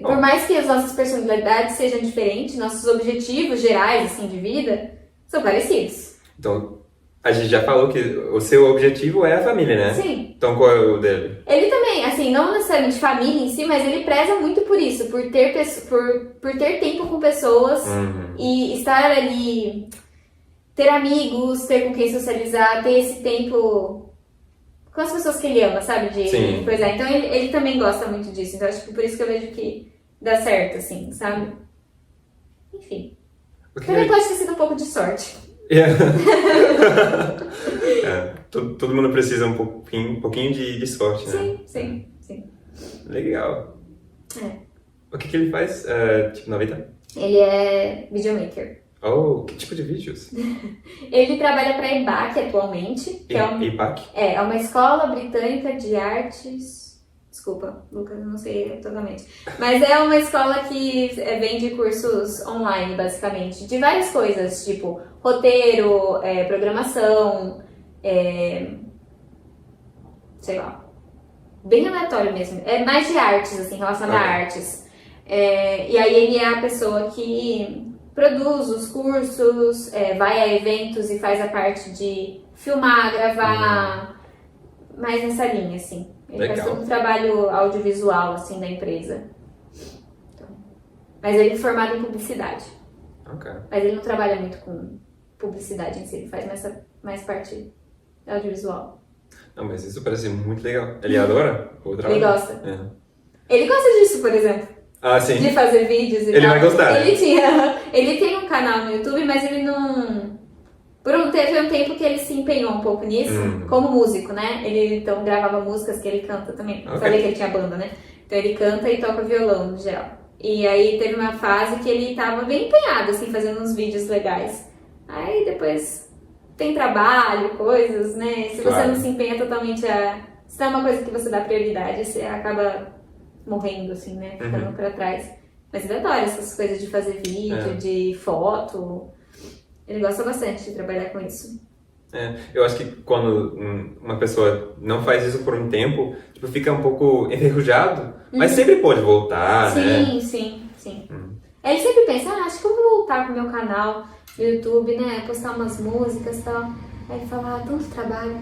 Por mais que as nossas personalidades sejam diferentes, nossos objetivos gerais, assim, de vida, são parecidos. Então, a gente já falou que o seu objetivo é a família, né? Sim. Então, qual é o dele? Ele também, assim, não necessariamente família em si, mas ele preza muito por isso, por ter tempo com pessoas e estar ali, ter amigos, ter com quem socializar, ter esse tempo com as pessoas que ele ama, sabe? Sim. Então ele também gosta muito disso. Então acho que por isso que eu vejo que dá certo, assim, sabe? Enfim. Também pode ter sido um pouco de sorte. Todo mundo precisa um pouquinho de sorte, né? Sim. Legal. O que ele faz, tipo, na vida? Ele é videomaker. Oh, que tipo de vídeos? Ele trabalha para a EBAC atualmente. Que EBAC? É uma escola britânica de artes. Desculpa, Lucas, não sei totalmente. Mas é uma escola que vende cursos online, basicamente, de várias coisas, tipo roteiro, programação, sei lá. Bem aleatório mesmo. É mais de artes, assim, relacionado a artes. E aí ele é a pessoa que produz os cursos, vai a eventos e faz a parte de filmar, gravar, mais nessa linha, assim. Ele faz todo o trabalho audiovisual, assim, da empresa. Então, mas ele é formado em publicidade. Ok. Mas ele não trabalha muito com publicidade em si, ele faz mais parte audiovisual. Não, mas isso parece muito legal. Ele adora o trabalho? Ele gosta. Ele gosta disso, por exemplo. Sim. De fazer vídeos e ele tal. Vai gostar. Ele tem um canal no YouTube, mas ele não... Teve um tempo que ele se empenhou um pouco nisso, como músico, né? Ele então gravava músicas que ele canta também. Okay. Falei que ele tinha banda, né? Então ele canta e toca violão, no geral. E aí teve uma fase que ele tava bem empenhado, assim, fazendo uns vídeos legais. Aí depois tem trabalho, coisas, né? Se você não se empenha totalmente se é uma coisa que você dá prioridade, você acaba morrendo, assim, né? Ficando pra trás. Mas ele adora essas coisas de fazer vídeo, de foto. Ele gosta bastante de trabalhar com isso. Eu acho que quando uma pessoa não faz isso por um tempo, tipo, fica um pouco enferrujado, mas sempre pode voltar, né? Sim. Ele sempre pensa, acho que eu vou voltar pro meu canal no YouTube, né? Postar umas músicas e tal. Aí ele fala, tanto trabalho.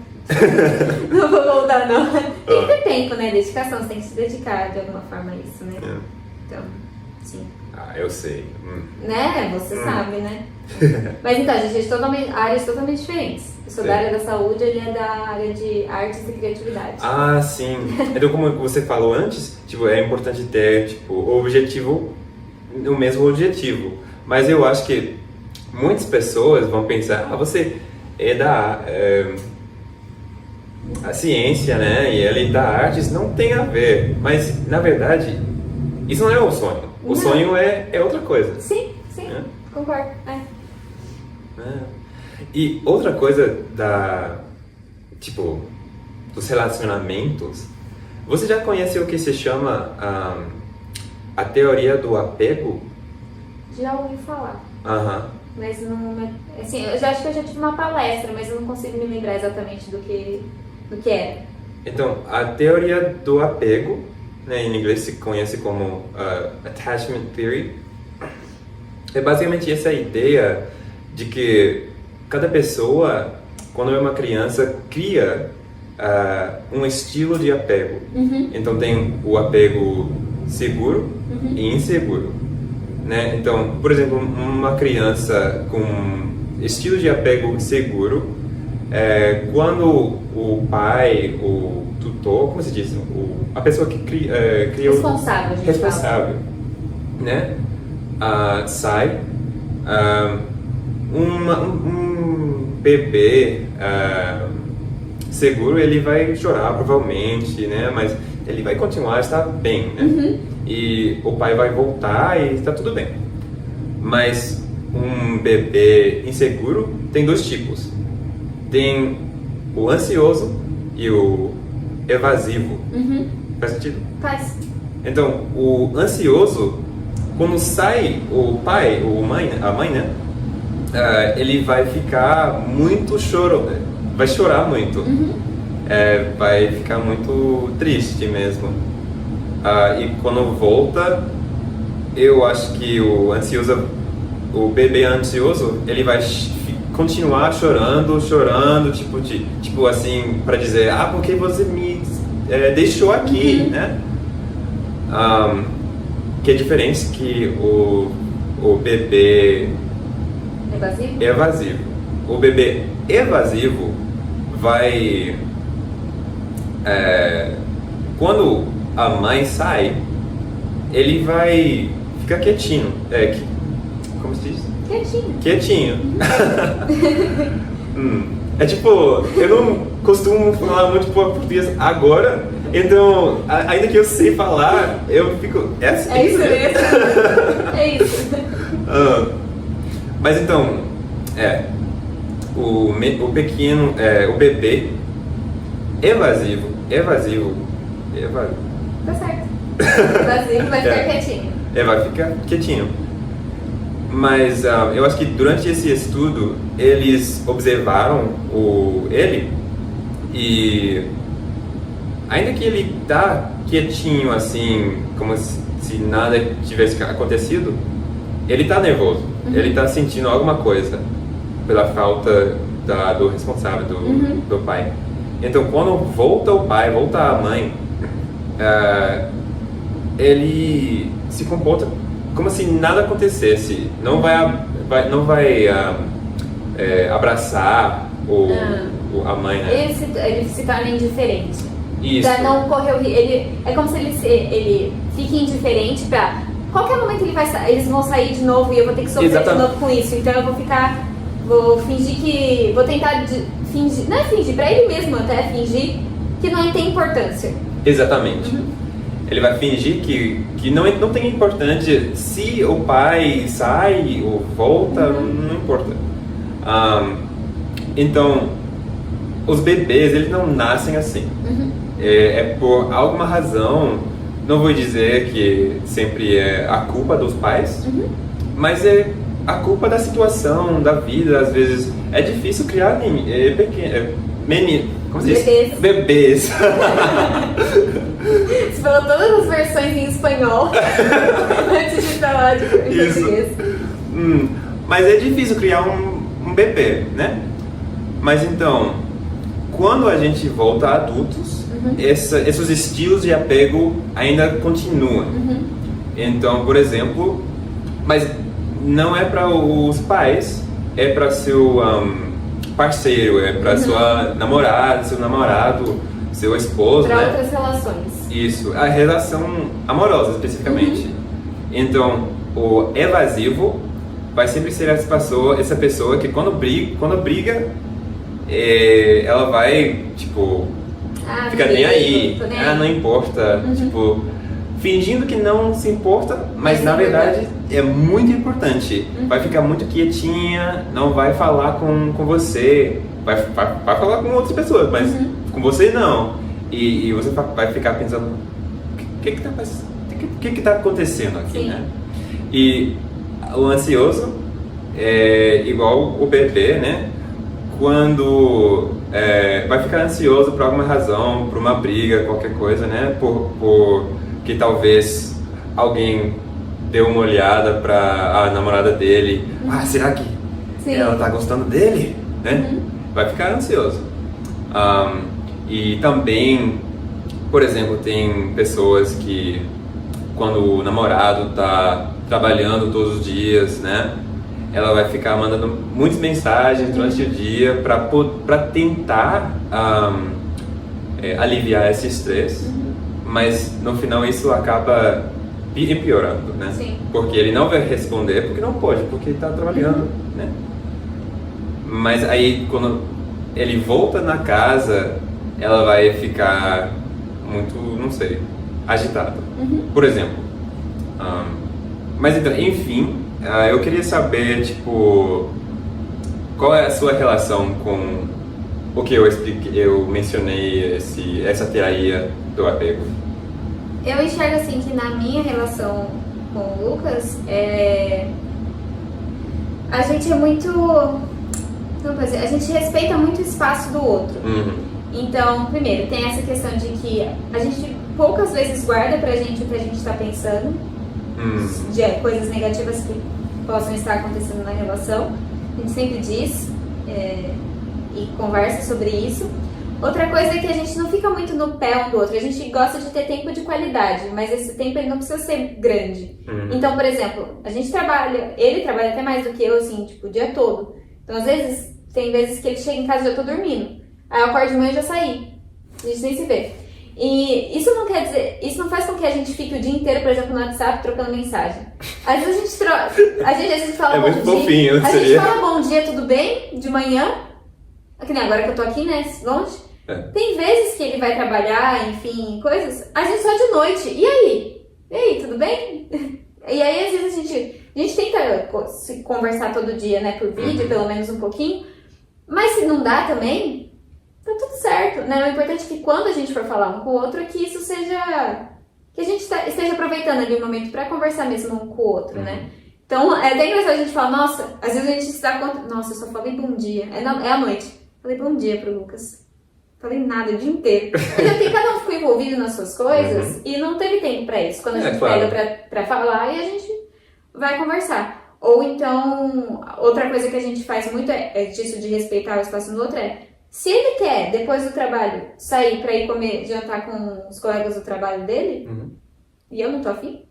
Não vou voltar, não. Tem que ter tempo, né? Dedicação, você tem que se dedicar de alguma forma a isso, né? Então, sim. Eu sei. Né? Você sabe, né? Mas então, a gente é áreas totalmente diferentes. Eu sou da área da saúde, ele é da área de artes e criatividade. Sim. Então, como você falou antes, tipo, é importante ter, tipo, o mesmo objetivo. Mas eu acho que muitas pessoas vão pensar, você é da a ciência, né? E ele da artes não tem a ver. Mas, na verdade, isso não é o sonho. O sonho é outra coisa. Sim, concordo. E outra coisa dos relacionamentos, você já conhece o que se chama a teoria do apego? Já ouvi falar. Mas não, assim, eu acho que eu já tive uma palestra, mas eu não consigo me lembrar exatamente do que era. Então, a teoria do apego, né, em inglês se conhece como Attachment Theory, é basicamente essa ideia de que cada pessoa, quando é uma criança, cria um estilo de apego. Então, tem o apego seguro e inseguro. Né? Então, por exemplo, uma criança com estilo de apego seguro, quando o pai, o tutor, como se diz? A pessoa que cria responsável, né? Sai, um bebê seguro, ele vai chorar provavelmente, né? Mas ele vai continuar a estar bem, né? E o pai vai voltar e está tudo bem. Mas um bebê inseguro tem dois tipos. Tem o ansioso e o evasivo. Faz sentido? Faz. Então, o ansioso, quando sai o pai ou a mãe, né? Ele vai ficar muito choro, vai chorar muito. Vai ficar muito triste mesmo. E quando volta, eu acho que o bebê ansioso, ele vai continuar chorando, tipo assim, para dizer, porque você me deixou aqui, né? Que é diferente que o bebê evasivo. O bebê evasivo vai... quando a mãe sai, ele vai ficar quietinho. Como se diz? Quietinho. Tipo, eu não costumo falar muito português agora, então, ainda que eu sei falar, eu fico... É isso mesmo. É isso. Mas então, o pequeno, o bebê evasivo. Tá certo. Evasivo vai ficar quietinho. Vai ficar quietinho. Mas eu acho que durante esse estudo, eles observaram ele e ainda que ele tá quietinho assim, como se nada tivesse acontecido, ele tá nervoso. Ele tá sentindo alguma coisa pela falta do responsável, do pai. Então, quando volta o pai, volta a mãe, ele se comporta como se nada acontecesse. Não vai abraçar a mãe, né? Ele se torna indiferente. Isso. Pra não correr o risco. É como se ele fique indiferente pra... Qualquer momento eles vão sair de novo e eu vou ter que sofrer de novo com isso. Então eu vou fingir que... Vou tentar fingir... Não é fingir, pra ele mesmo até fingir que não tem importância. Exatamente. Ele vai fingir que não tem importância se o pai sai ou volta, não importa. Então, os bebês, eles não nascem assim. Por alguma razão, não vou dizer que sempre é a culpa dos pais, mas é a culpa da situação, da vida. Às vezes é difícil criar como se diz? Bebês. Você falou todas as versões em espanhol antes de falar de português. Mas é difícil criar um bebê, né? Mas então, quando a gente volta a adultos, esses estilos de apego ainda continuam. Então, por exemplo, mas não é para os pais, é para seu parceiro, é para sua namorada, seu namorado, seu esposo, para né? outras relações. Isso, a relação amorosa especificamente. Então, o evasivo vai sempre ser essa pessoa que quando briga, ela vai, tipo, fica nem aí, não importa, tipo, fingindo que não se importa, mas na verdade é muito importante. Vai ficar muito quietinha, não vai falar com você, vai falar com outras pessoas, mas com você não. E você vai ficar pensando, o que tá acontecendo aqui, né? E o ansioso é igual o bebê, né? quando vai ficar ansioso por alguma razão, por uma briga, qualquer coisa, né? Por que talvez alguém deu uma olhada para a namorada dele. Será que ela tá gostando dele? Né? Vai ficar ansioso. E também, por exemplo, tem pessoas que quando o namorado tá trabalhando todos os dias, né? Ela vai ficar mandando muitas mensagens durante o dia para tentar aliviar esse estresse, mas no final isso acaba piorando, né? Sim. Porque ele não vai responder porque não pode, porque está trabalhando, né? Mas aí quando ele volta na casa, ela vai ficar muito, não sei, agitada. Por exemplo. Mas então, enfim, eu queria saber, tipo, qual é a sua relação com o que eu mencionei, essa teoria do apego? Eu enxergo assim que na minha relação com o Lucas, a gente é muito, a gente respeita muito o espaço do outro. Então, primeiro, tem essa questão de que a gente poucas vezes guarda pra gente o que a gente tá pensando, de coisas negativas que possam estar acontecendo na relação. A gente sempre diz e conversa sobre isso. Outra coisa é que a gente não fica muito no pé um do outro. A gente gosta de ter tempo de qualidade, mas esse tempo ele não precisa ser grande. Então, por exemplo, ele trabalha até mais do que eu, assim, tipo, o dia todo. Então, às vezes, tem vezes que ele chega em casa e eu tô dormindo. Aí eu acordo de manhã e já saí. A gente nem se vê. E isso não quer dizer, isso não faz com que a gente fique o dia inteiro, por exemplo, no WhatsApp trocando mensagem. Às vezes a gente troca, às vezes fala bom dia. Fofinho, a gente fala bom dia, tudo bem? De manhã. Que nem agora que eu tô aqui, né? Longe. Tem vezes que ele vai trabalhar, enfim, coisas. A gente só de noite. E aí? E aí, tudo bem? E aí, às vezes, a gente tenta se conversar todo dia, né? Por vídeo, pelo menos um pouquinho. Mas se não dá também, tá tudo certo, né? O importante é que quando a gente for falar um com o outro, que isso seja... Que a gente esteja aproveitando ali o momento pra conversar mesmo um com o outro, né? Então, é até engraçado a gente falar, nossa, às vezes a gente se dá conta... Nossa, eu só falei bom dia. É à noite. Falei bom dia pro Lucas. Falei nada o dia inteiro. Porque cada um ficou envolvido nas suas coisas e não teve tempo pra isso. Quando a gente pega pra falar e a gente vai conversar. Ou então, outra coisa que a gente faz muito disso de respeitar o espaço do outro se ele quer, depois do trabalho, sair pra ir jantar com os colegas do trabalho dele, e eu não tô afim,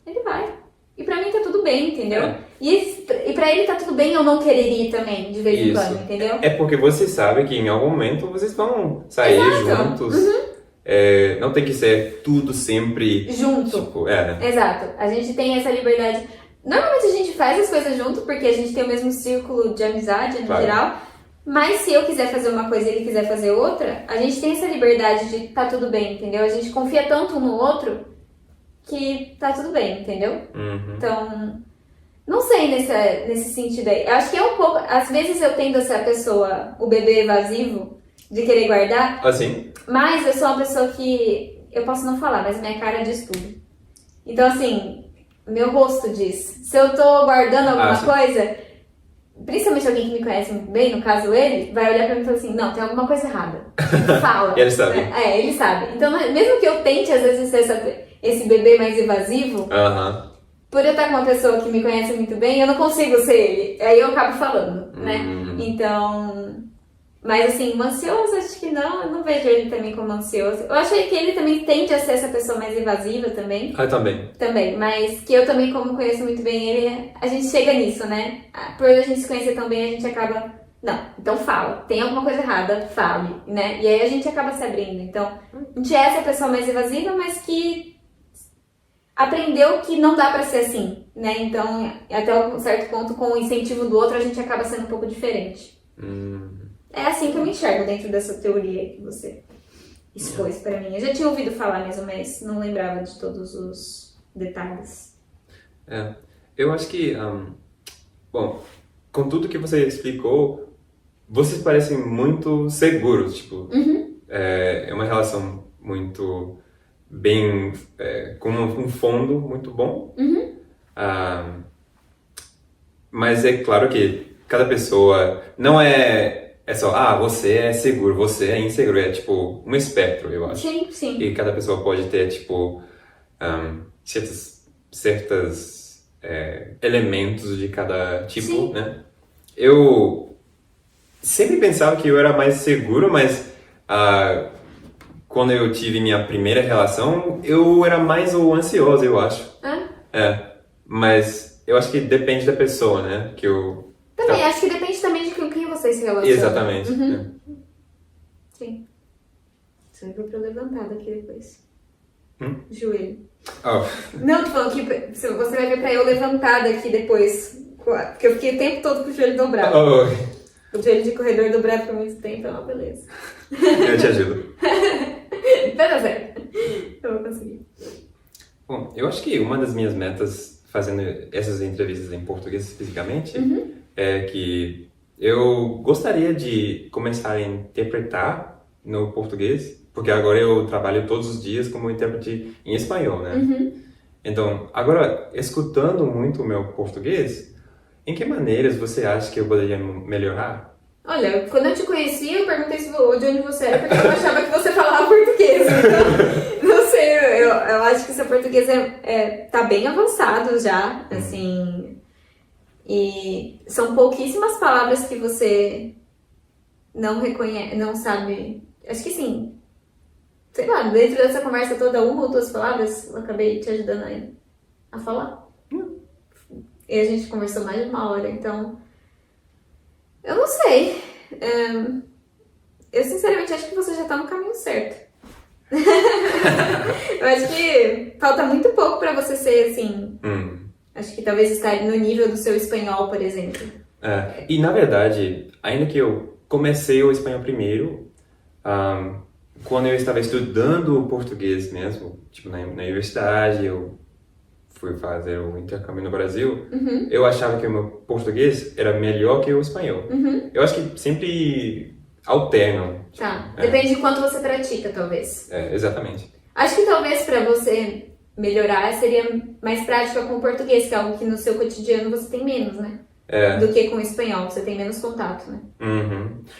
ele vai. E pra mim tá tudo bem, entendeu? E pra ele tá tudo bem eu não querer ir também, de vez em quando, entendeu? É porque você sabe que em algum momento vocês vão sair juntos. Não tem que ser tudo sempre... Junto. Tipo, né? Exato. A gente tem essa liberdade. Normalmente a gente faz as coisas junto, porque a gente tem o mesmo círculo de amizade, no geral. Mas se eu quiser fazer uma coisa e ele quiser fazer outra, a gente tem essa liberdade de tá tudo bem, entendeu? A gente confia tanto um no outro que tá tudo bem, entendeu? Então, não sei nesse sentido aí. Eu acho que é um pouco... Às vezes eu tendo a ser a pessoa, o bebê evasivo, de querer guardar. Assim? Mas eu sou uma pessoa que... Eu posso não falar, mas minha cara diz tudo. Então, assim, meu rosto diz. Se eu tô guardando alguma coisa, principalmente alguém que me conhece muito bem, no caso ele, vai olhar pra mim e falar assim, não, tem alguma coisa errada. Fala. Ele sabe. Ele sabe. Então, mesmo que eu tente, às vezes, ser esse bebê mais evasivo, por eu estar com uma pessoa que me conhece muito bem, eu não consigo ser ele. Aí eu acabo falando, né? Então... Mas assim, ansioso, acho que não. Eu não vejo ele também como ansioso. Eu achei que ele também tende a ser essa pessoa mais evasiva também. Também. Também, mas que eu também, como conheço muito bem ele, a gente chega nisso, né? Por a gente se conhecer tão bem, a gente acaba... Não, então fala. Tem alguma coisa errada, fale, né? E aí a gente acaba se abrindo. Então, a gente é essa pessoa mais evasiva, mas que aprendeu que não dá pra ser assim, né? Então, até um certo ponto, com o incentivo do outro, a gente acaba sendo um pouco diferente. É assim que eu me enxergo dentro dessa teoria que você expôs pra mim. Eu já tinha ouvido falar mesmo, mas não lembrava de todos os detalhes. Eu acho que, bom, com tudo que você explicou, vocês parecem muito seguros, tipo, é uma relação muito bem, com um fundo muito bom. Mas é claro que cada pessoa não é é só, você é seguro, você é inseguro. É tipo um espectro, eu acho. Sim, sim. E cada pessoa pode ter, tipo, certas elementos de cada tipo, Sim. né? Eu sempre pensava que eu era mais seguro, mas quando eu tive minha primeira relação, eu era mais o ansioso, eu acho. Mas eu acho que depende da pessoa, né? Também, acho que depende também de com quem você se relaciona. Exatamente. Sim. Só vou pra eu levantar daqui depois. Joelho. Oh. Não, tô falando que você vai ver pra eu levantar daqui depois. Porque eu fiquei o tempo todo com o joelho dobrado. O joelho de corredor dobrado por muito tempo é uma beleza. Eu te ajudo. Vai dar certo. Eu vou conseguir. Bom, eu acho que uma das minhas metas fazendo essas entrevistas em português especificamente é que eu gostaria de começar a interpretar no português, porque agora eu trabalho todos os dias como intérprete em espanhol, né? Então, agora, escutando muito o meu português, em que maneiras você acha que eu poderia melhorar? Olha, quando eu te conheci, eu perguntei de onde você era, porque eu achava que você falava português. Então, não sei, eu acho que seu português tá bem avançado já, assim. E são pouquíssimas palavras que você não reconhece, não sabe. Acho que sim. Sei lá, dentro dessa conversa toda, uma ou duas palavras, eu acabei te ajudando a falar. E a gente conversou mais de uma hora, então... Eu não sei. Eu sinceramente acho que você já tá no caminho certo. Eu acho que falta muito pouco pra você ser, assim... Acho que talvez estar no nível do seu espanhol, por exemplo. E na verdade, ainda que eu comecei o espanhol primeiro, quando eu estava estudando o português mesmo, tipo na universidade, eu fui fazer o intercâmbio no Brasil, eu achava que o meu português era melhor que o espanhol. Eu acho que sempre alternam. Tá, depende de quanto você pratica, talvez. Exatamente. Acho que talvez pra você melhorar seria mais prática com o português, que é algo que no seu cotidiano você tem menos, né? Do que com o espanhol, você tem menos contato, né?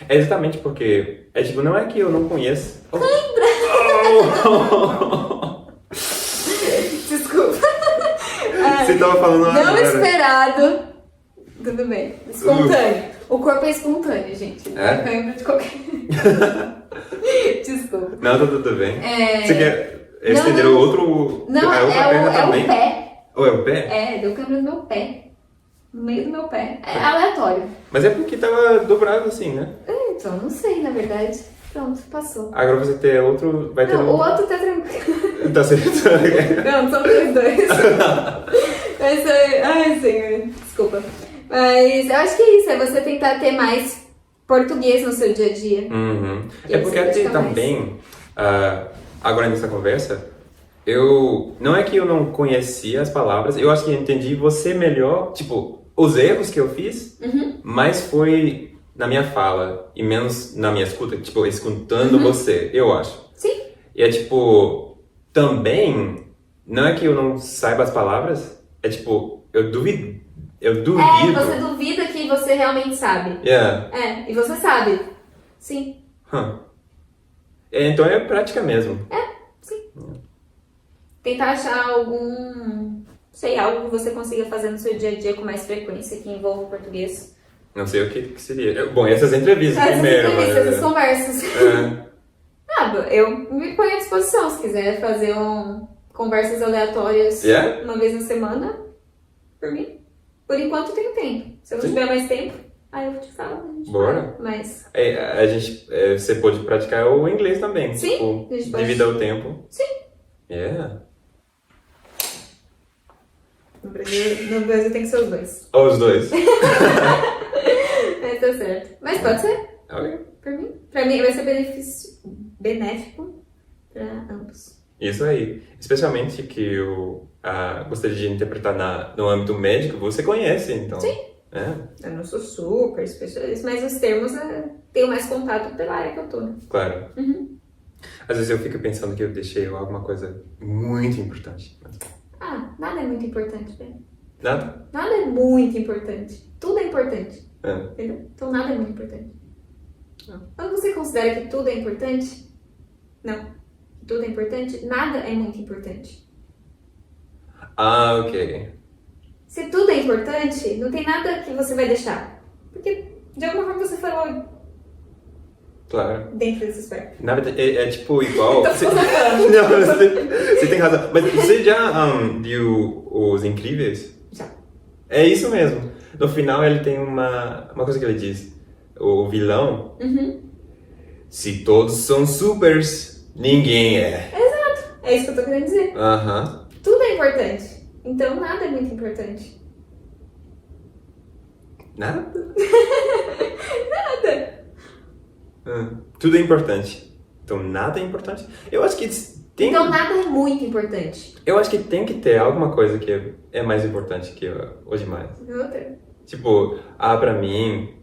É exatamente porque, tipo, não é que eu não conheço... Desculpa. Você tava falando Não agora. esperado. Tudo bem. Espontâneo. O corpo é espontâneo, gente. Não lembro de qualquer... Desculpa. Não, tudo bem. Você quer estender o outro... Não, é o pé. Ou é o pé? Deu câmera no meu pé. No meio do meu pé. É aleatório. Mas é porque tava dobrado assim, né? Então, não sei, na verdade. Pronto, passou. Agora você tem outro... Vai ter Não, o outro tá tranquilo. Tá certo. Não, são os dois. Ai, senhor. Desculpa. Mas eu acho que é isso. É você tentar ter mais português no seu dia a dia. É porque até também... agora nessa conversa... Não é que eu não conhecia as palavras. Eu acho que entendi você melhor. Tipo, os erros que eu fiz. Mas foi... na minha fala e menos na minha escuta, tipo, escutando você, eu acho. Sim. E é tipo, também, não é que eu não saiba as palavras, é tipo, eu duvido. Você duvida que você realmente sabe. E você sabe. Sim. Então é prática mesmo. Sim. Tentar achar algo que você consiga fazer no seu dia a dia com mais frequência que envolva o português. Não sei o que seria. Bom, essas entrevistas primeiro. Essas conversas. Eu me ponho à disposição. Se quiser fazer conversas aleatórias uma vez na semana, por mim. Por enquanto eu tenho tempo. Se eu não tiver mais tempo, aí eu te falo. Bora. Mas... você pode praticar o inglês também. Sim. Tipo, devido ao tempo. Sim. No Brasil tem que ser os dois. Os dois. Tá certo. Mas pode ser. Ok. Por mim. Pra mim vai ser benéfico pra ambos. Isso aí. Especialmente que eu gostaria de interpretar no âmbito médico, você conhece, então. Sim. Eu não sou super especialista, mas os termos tenho mais contato pela área que eu tô. Né? Claro. Às vezes eu fico pensando que eu deixei alguma coisa muito importante. Mas... nada é muito importante, velho. Nada? Nada é muito importante. Tudo é importante. Entendeu? Então nada é muito importante. Quando você considera que tudo é importante, não. Tudo é importante, nada é muito importante. Ah, ok. Se tudo é importante, não tem nada que você vai deixar. Porque, de alguma forma, você falou Claro. dentro desse aspecto. Na verdade, é tipo igual. Então, Você... você tá falando. Não, você tem razão. Mas você já viu Os Incríveis? Já. É isso mesmo. No final ele tem uma coisa que ele diz. O vilão. Se todos são supers, ninguém é. É isso que eu tô querendo dizer. Aham. Tudo é importante. Então, nada é muito importante. Nada? Nada. Tudo é importante. Então nada é importante. Eu acho que tem. Então, nada é muito importante. Eu acho que tem que ter alguma coisa que é mais importante que o demais. Outra. Tipo, pra mim,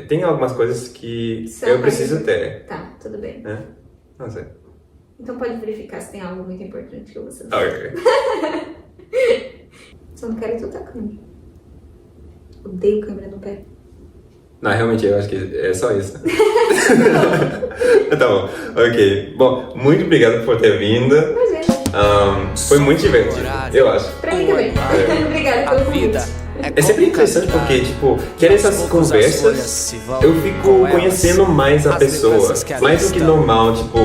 tem algumas coisas que São eu mais preciso importantes. ter, Tá, tudo bem. né? Não sei. Então pode verificar se tem algo muito importante que você não Ok. Só não quero que tu tá câmera. Odeio câmera no pé. Não, realmente, eu acho que é só isso. Tá bom, ok. Bom, muito obrigado por ter vindo. Imagina. Foi muito divertido, eu acho. Pra mim também. Obrigada pelo convite. É sempre interessante porque, tipo, que essas conversas eu fico conhecendo mais a pessoa. Mais do que normal, tipo.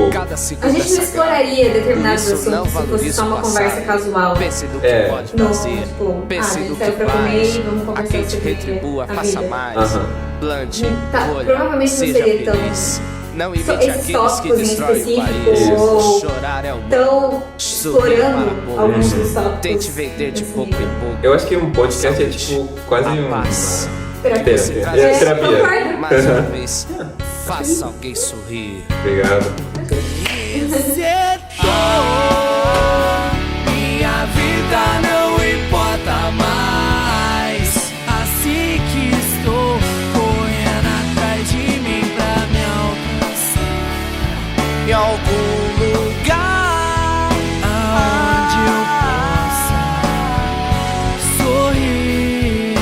A gente não exploraria determinados assuntos se fosse só uma conversa casual. Pense do que É. pode Não, fazer. tipo, Pense a do gente que saiu pra comer faz. e vamos A conversar quem te sobre retribua, a faça vida. mais. Aham. Plante, Tá, colha, provavelmente não seja seria tão- feliz. Não Só imite esses aqueles que tópicos em destroem o específico país. ou Chorar é o Tão explorando alguns dos tópicos. Tente vender de assim, pouco em pouco. Eu acho que um podcast é tipo quase A uma. paz. terapia. Terapia. É, terapia. Concordo. Mais uma vez, faça alguém sorrir. Obrigado. Minha vida não importa mais. Assim que estou correndo atrás de mim pra me alcançar. Em algum lugar onde eu possa sorrir.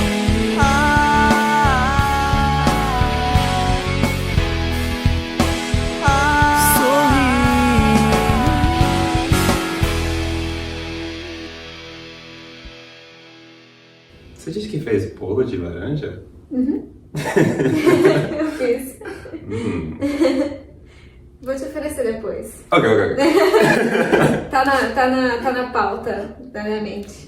Você disse que fez bolo de laranja? Eu fiz. Vou te oferecer depois. Ok. Tá na pauta da minha mente.